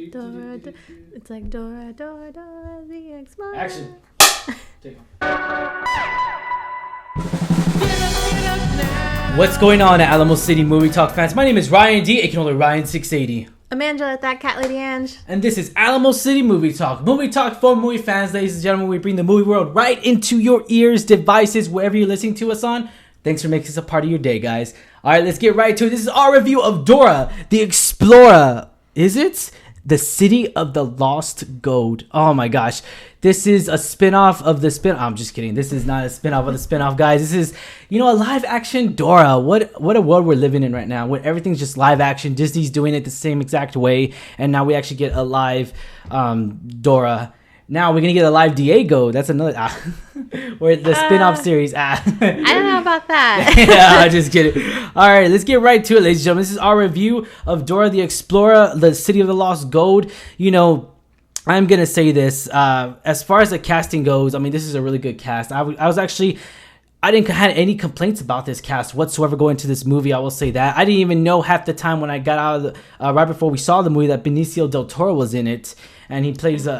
Dora, it's like Dora, Dora, Dora the Explorer. Action. Take on. What's going on, Alamo City Movie Talk fans? My name is Ryan D, aka Ryan680. Amanda, that cat lady Ange. And this is Alamo City Movie Talk. Movie Talk for movie fans, ladies and gentlemen. We bring the movie world right into your ears, devices, wherever you're listening to us on. Thanks for making this a part of your day, guys. Alright, let's get right to it. This is our review of Dora the Explorer. Is it? The City of the Lost Gold. Oh my gosh. This is a spin-off of the spin... I'm just kidding. This is not a spin-off of the spin-off, guys. This is, a live-action Dora. What a world we're living in right now, where everything's just live-action. Disney's doing it the same exact way, and now we actually get a live Dora. Now we're going to get a live Diego. That's another... where the spin-off series... I don't know about that. Yeah, I'm just kidding. All right, let's get right to it, ladies and gentlemen. This is our review of Dora the Explorer, the City of the Lost Gold. I'm going to say this. As far as the casting goes, this is a really good cast. I didn't have any complaints about this cast whatsoever going into this movie. I will say that. I didn't even know half the time when I got out of the, right before we saw the movie, that Benicio del Toro was in it. And he plays he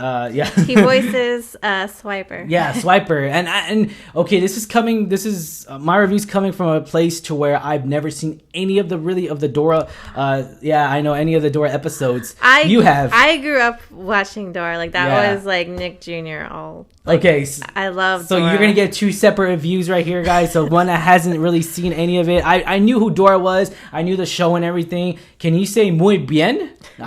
voices Swiper. Yeah, Swiper. And okay, this is my review's coming from a place to where I've never seen any of the Dora I know any of the Dora episodes. You have. I grew up watching Dora. That was like Nick Jr. all. Okay. I love So Dora. You're going to get two separate reviews right here, guys. So one that hasn't really seen any of it. I knew who Dora was. I knew the show and everything. Can you say muy bien? No,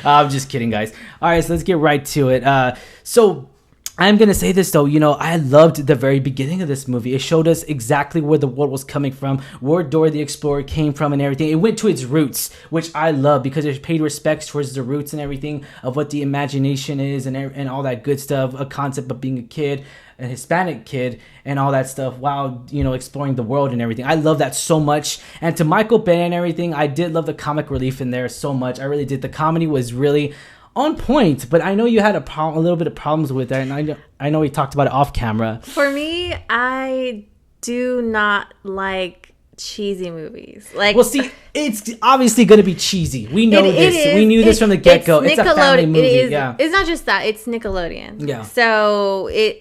I'm just kidding, guys. All right, so let's get right to it. So I'm going to say this, though. I loved the very beginning of this movie. It showed us exactly where the world was coming from, where Dora the Explorer came from and everything. It went to its roots, which I love because it paid respects towards the roots and everything of what the imagination is and all that good stuff, a concept of being a kid, a Hispanic kid, and all that stuff while, exploring the world and everything. I love that so much. And to Michael Bay and everything, I did love the comic relief in there so much. I really did. The comedy was really on point, but I know you had a little bit of problems with that, and I know we talked about it off camera. For me, I do not like cheesy movies. Well, see, it's obviously going to be cheesy. We know this. We knew this from the get-go. It's a family movie. It's not just that. It's Nickelodeon. Yeah. So it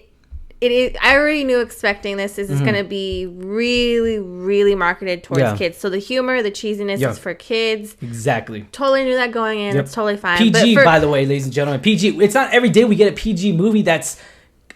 is. I already knew expecting this. This is going to be really, really marketed towards kids. So the humor, the cheesiness is for kids. Exactly. Totally knew that going in. Yep. It's totally fine. PG, by the way, ladies and gentlemen. PG. It's not every day we get a PG movie that's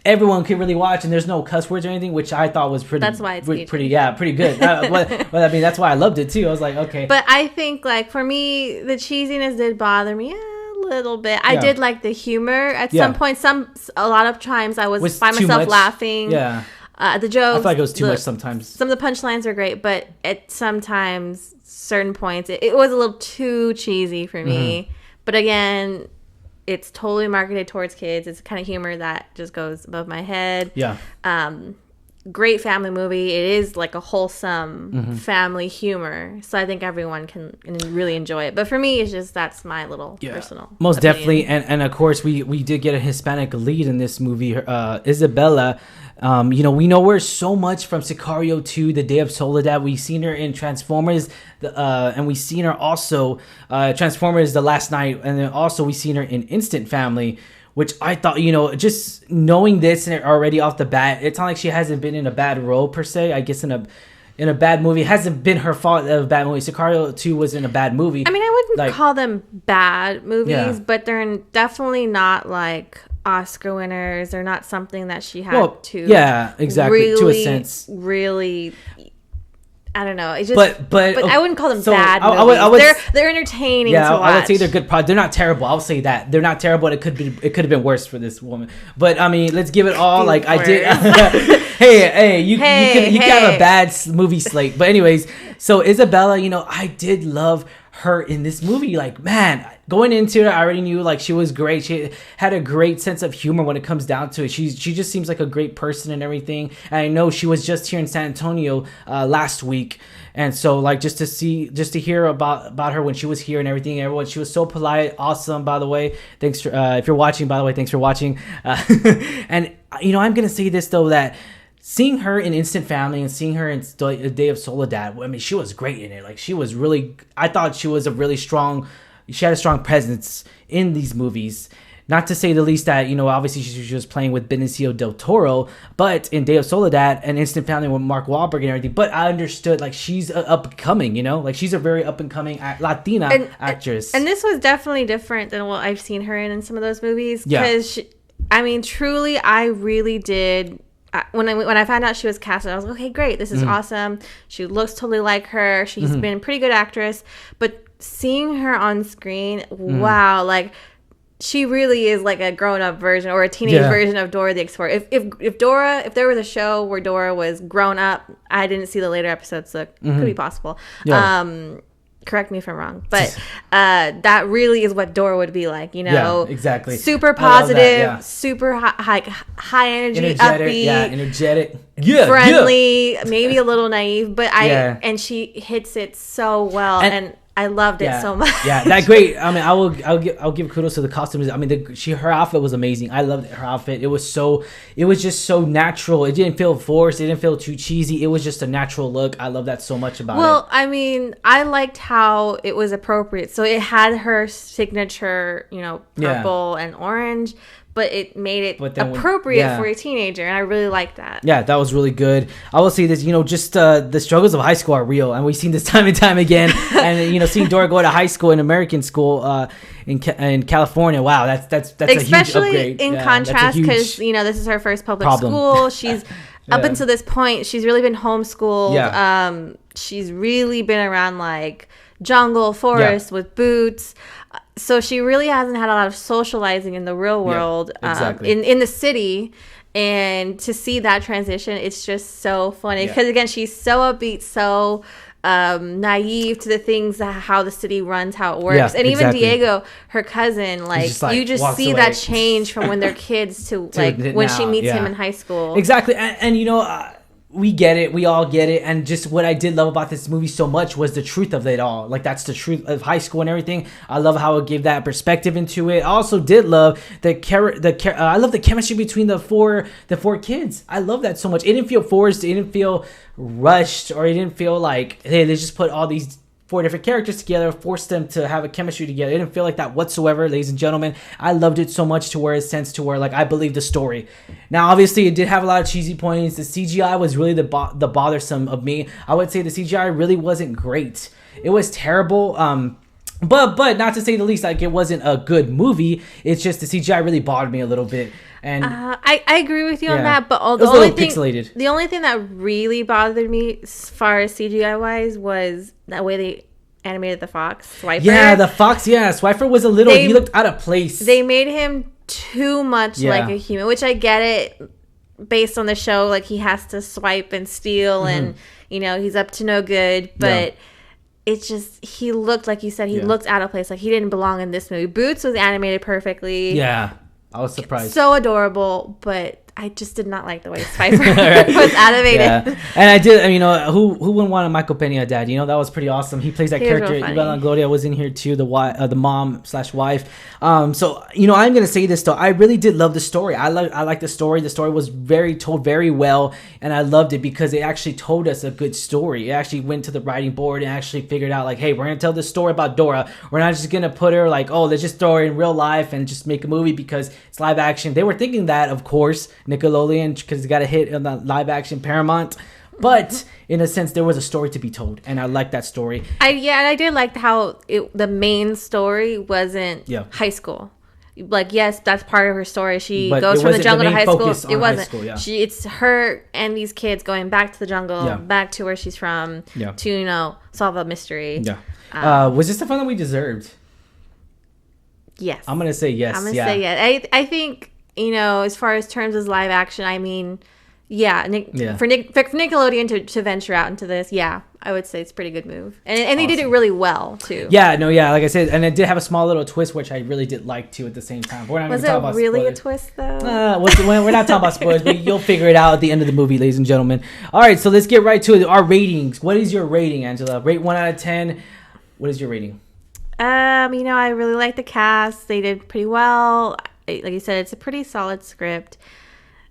everyone can really watch and there's no cuss words or anything, which I thought was pretty. That's why it's pretty good. But that's why I loved it too. I was like, okay. But I think for me, the cheesiness did bother me. Little bit. I did like the humor at some point. A lot of times I was by myself laughing. Yeah. The jokes. I feel like it was too much sometimes. Some of the punchlines are great, but at sometimes certain points it was a little too cheesy for me. But again, it's totally marketed towards kids. It's the kind of humor that just goes above my head. Yeah. Great family movie. It is like a wholesome family humor, so I think everyone can really enjoy it. But for me, it's just that's my little personal most opinion. Definitely. And of course we did get a Hispanic lead in this movie, Isabela. We know her so much from Sicario 2, The Day of Soledad. We've seen her in Transformers, and we've seen her also Transformers The Last Night, and then also we've seen her in Instant Family, which I thought, just knowing this and already off the bat, it's not like she hasn't been in a bad role per se. I guess in a bad movie, it hasn't been her fault of a bad movie. Sicario 2 was in a bad movie. I wouldn't call them bad movies, but they're definitely not like Oscar winners. They're not something that she had to. Yeah, exactly. Really, to a sense, really. I don't know. It's just, but I wouldn't call them bad movies. They're entertaining to watch. I would say they're good. They're not terrible. I'll say that they're not terrible. It could have been worse for this woman. But let's give it all. I did. hey, you can have a bad movie slate. But anyways, so Isabela, I did love her in this movie. Going into it, I already knew she was great. She had a great sense of humor when it comes down to it. She just seems like a great person and everything. And I know she was just here in San Antonio last week, and so just to hear about her when she was here and everything. Everyone, she was so polite, awesome. By the way, thanks for if you're watching. By the way, thanks for watching. And I'm gonna say this though, that seeing her in Instant Family and seeing her in A Day of Soledad, she was great in it. She was really, I thought she was a really strong she had a strong presence in these movies. Not to say the least that, obviously she was playing with Benicio del Toro, but in Day of Soledad and Instant Family with Mark Wahlberg and everything. But I understood, like, she's up and coming, like, she's a very up and coming Latina actress. And this was definitely different than what I've seen her in some of those movies. Because, truly, I really did. When I found out she was casted, I was like, okay, great, this is awesome. She looks totally like her. She's been a pretty good actress. But seeing her on screen, wow, like, she really is like a grown-up version or a teenage version of Dora the Explorer. If there was a show where Dora was grown up, I didn't see the later episodes, so it could be possible. Correct me if I'm wrong, but that really is what Dora would be like, exactly. Super positive, super high energy, upbeat, energetic, friendly, maybe a little naive, but and she hits it so well, and I loved it so much. Yeah, that great. I mean, I'll give kudos to the costumes. I mean, her outfit was amazing. I loved her outfit. It was just so natural. It didn't feel forced. It didn't feel too cheesy. It was just a natural look. I love that so much about it. Well, I mean, I liked how it was appropriate. So it had her signature, purple and orange, but it made it appropriate for a teenager, and I really liked that. Yeah, that was really good. I will say this, just the struggles of high school are real, and we've seen this time and time again. And seeing Dora go to high school, in American school in California, wow, that's a huge upgrade. Especially in contrast, because this is her first public school. She's up until this point, she's really been homeschooled. Yeah. She's really been around like jungle, forest with boots. So she really hasn't had a lot of socializing in the real world, in the city. And to see that transition, it's just so funny. Because, again, she's so upbeat, so naive to the things, how the city runs, how it works. And even Diego, her cousin, you just see that change from when they're kids to when she meets him in high school. Exactly. And we get it. We all get it. And just what I did love about this movie so much was the truth of it all. Like, that's the truth of high school and everything. I love how it gave that perspective into it. I also did love I love the chemistry between the four kids. I love that so much. It didn't feel forced. It didn't feel rushed, or it didn't feel like, hey, let's just put all these 4 different characters together, force them to have a chemistry together. It didn't feel like that whatsoever, ladies and gentlemen. I loved it so much to where it sends to where, like, I believe the story. Now, obviously, it did have a lot of cheesy points. The CGI was really the bothersome of me. I would say the CGI really wasn't great. It was terrible. But not to say the least, like, it wasn't a good movie. It's just the CGI really bothered me a little bit. And I agree with you on that, but the only thing that really bothered me as far as CGI wise was the way they animated the fox, Swiper. Yeah, the fox, Swiper was he looked out of place. They made him too much like a human, which I get it based on the show, like he has to swipe and steal and he's up to no good, but it's just, he looked, like you said, he looked out of place, like he didn't belong in this movie. Boots was animated perfectly. Yeah. I was surprised. So adorable, but I just did not like the way Swiper was animated. Yeah. And I did, who wouldn't want a Michael Pena dad? That was pretty awesome. He plays that character. Isabela Gloria was in here too, the mom/wife. So, I'm going to say this though. I really did love the story. I like the story. The story was told very well, and I loved it because it actually told us a good story. It actually went to the writing board and actually figured out, like, hey, we're going to tell this story about Dora. We're not just going to put her like, oh, let's just throw her in real life and just make a movie because it's live action. They were thinking that, of course, Nickelodeon, because it got a hit on the live action Paramount, but in a sense there was a story to be told, and I liked that story. I did like how the main story wasn't high school. Like, yes, that's part of her story. She goes from the jungle to high school. It wasn't. It's her and these kids going back to the jungle, back to where she's from, to solve a mystery. Was this the fun that we deserved? Yes, I'm gonna say yes. Say yes. I think, as far as terms as live action, I mean, for Nickelodeon to venture out into this, I would say it's a pretty good move. And awesome. They did it really well, too. Like I said, and it did have a small little twist, which I really did like, too, at the same time. But we're not Was it talk about really spoilers. A twist, though? We're not talking about spoilers, but you'll figure it out at the end of the movie, ladies and gentlemen. All right, so let's get right to it. Our ratings. What is your rating, Angela? Rate 1 out of 10. What is your rating? I really like the cast. They did pretty well. Like you said, it's a pretty solid script.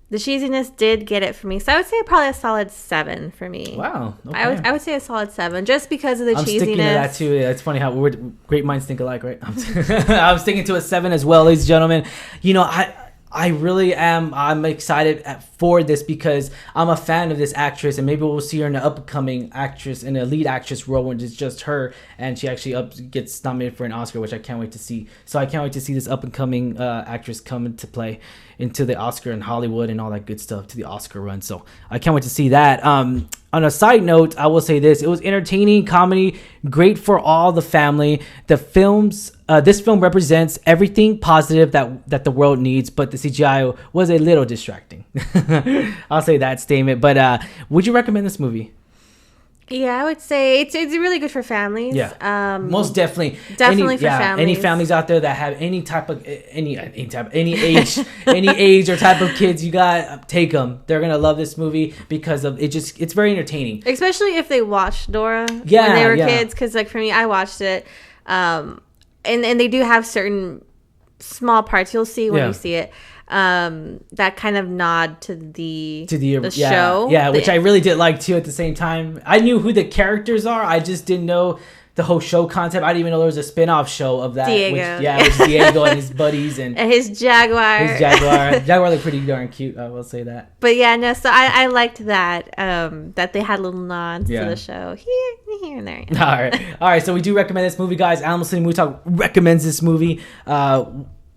the cheesiness did get it for me. So I would say probably a solid 7 for me. Wow. Okay. I would say a solid 7 just because of the cheesiness. I'm sticking to that too. It's funny how great minds think alike, right? I'm sticking to a 7 as well, ladies and gentlemen. You know, I really am. I'm excited for this because I'm a fan of this actress, and maybe we'll see her in an upcoming actress, in a lead actress role, when it's just her, and she actually gets nominated for an Oscar, which I can't wait to see. So I can't wait to see this up and coming actress come into play into the Oscar in Hollywood and all that good stuff, to the Oscar run. So I can't wait to see that. On a side note, I will say this: it was entertaining comedy, great for all the family. This film represents everything positive that the world needs, but the CGI was a little distracting. I'll say that statement. But would you recommend this movie? Yeah, I would say it's really good for families. Yeah, most definitely. Definitely for families. Any families out there that have any age or type of kids you got, take them. They're gonna love this movie because of it. It's very entertaining, especially if they watched Dora when they were kids. Because like for me, I watched it, and they do have certain small parts you'll see when you see it. That kind of nod to the show. Yeah, which I really did like too at the same time. I knew who the characters are. I just didn't know the whole show concept. I didn't even know there was a spin-off show of that. Diego. Which Diego and his buddies and his Jaguar. Jaguar looked pretty darn cute, I will say that. But yeah, no, so I liked that that they had little nods to the show here and there. Yeah. All right, so we do recommend this movie, guys. Alamo City Movie Talk recommends this movie.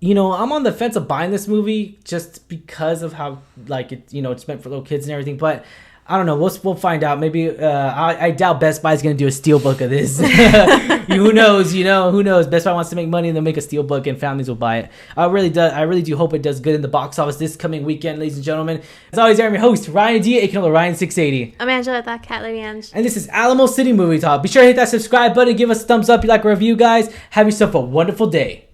You know, I'm on the fence of buying this movie just because of how, like, it, you know, it's meant for little kids and everything. But I don't know. We'll find out. Maybe I doubt Best Buy is going to do a steelbook of this. Who knows? You know, who knows? Best Buy wants to make money and they'll make a steelbook and families will buy it. I really do hope it does good in the box office this coming weekend, ladies and gentlemen. As always, I'm your host, Ryan D, aka Ryan680. I'm Angela, that cat lady Ange. And this is Alamo City Movie Talk. Be sure to hit that subscribe button. Give us a thumbs up if you like a review, guys. Have yourself a wonderful day.